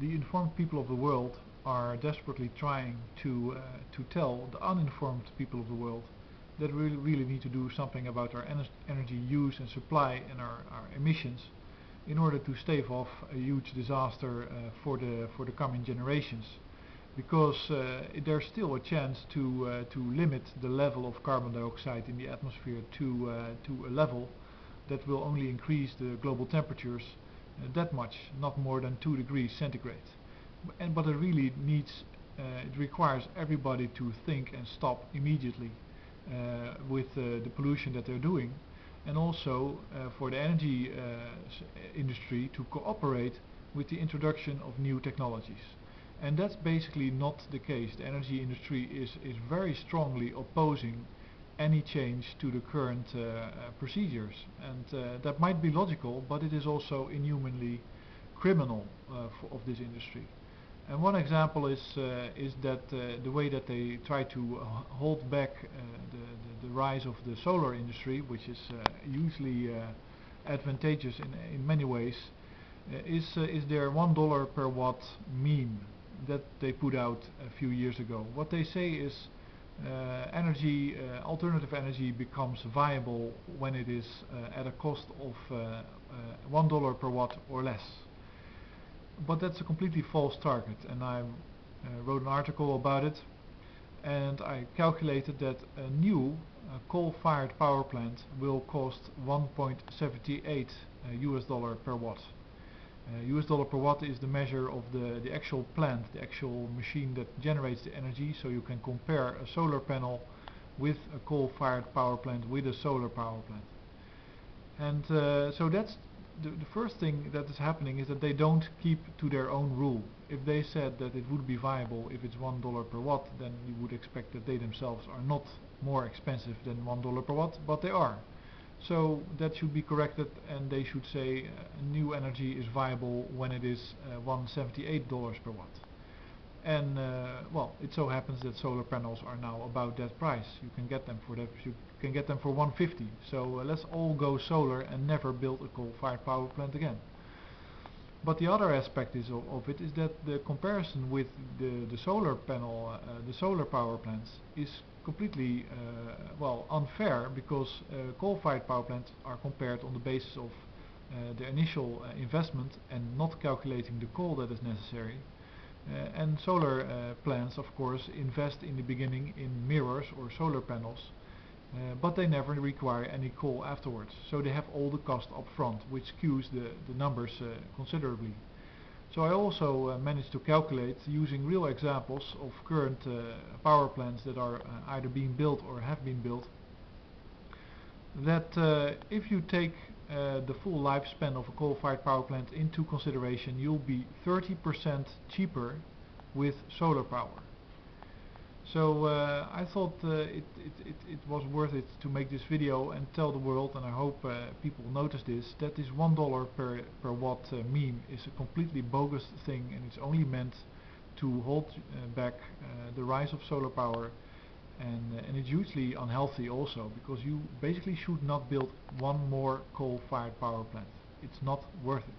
the informed people of the world are desperately trying to tell the uninformed people of the world that we really need to do something about our energy use and supply and our emissions in order to stave off a huge disaster for the coming generations. Because there's still a chance to limit the level of carbon dioxide in the atmosphere to a level that will only increase the global temperatures that much, not more than 2 degrees centigrade. But it really needs, it requires everybody to think and stop immediately with the pollution that they're doing, and also for the energy industry to cooperate with the introduction of new technologies. And that's basically not the case. The energy industry is very strongly opposing any change to the current procedures, and that might be logical, but it is also inhumanly criminal of this industry. And one example is that the way that they try to hold back the rise of the solar industry, which is usually advantageous in many ways, is their $1 per watt meme that they put out a few years ago. What they say is alternative energy becomes viable when it is at a cost of $1 per watt or less. But that's a completely false target, and I wrote an article about it, and I calculated that a new coal-fired power plant will cost 1.78 US dollar per watt. US dollar per watt is the measure of the actual plant, the actual machine that generates the energy, so you can compare a solar panel with a coal-fired power plant with a solar power plant. And so that's the first thing that is happening, is that they don't keep to their own rule. If they said that it would be viable if it's $1 per watt, then you would expect that they themselves are not more expensive than $1 per watt, but they are. So that should be corrected, and they should say new energy is viable when it is $1.78 per watt. And well, it so happens that solar panels are now about that price. You can get them for that. You can get them for $1.50. So let's all go solar and never build a coal-fired power plant again. But the other aspect of it is that the comparison with the solar panel, the solar power plants, is completely well, unfair, because coal-fired power plants are compared on the basis of the initial investment and not calculating the coal that is necessary. And solar plants, of course, invest in the beginning in mirrors or solar panels, but they never require any coal afterwards. So they have all the cost up front, which skews the numbers considerably. So I also managed to calculate, using real examples of current power plants that are either being built or have been built, that if you take the full lifespan of a coal-fired power plant into consideration, you'll be 30% cheaper with solar power. So I thought it was worth it to make this video and tell the world, and I hope people notice this, that this $1 per watt meme is a completely bogus thing, and it's only meant to hold back the rise of solar power. And it's hugely unhealthy also, because you basically should not build one more coal-fired power plant. It's not worth it.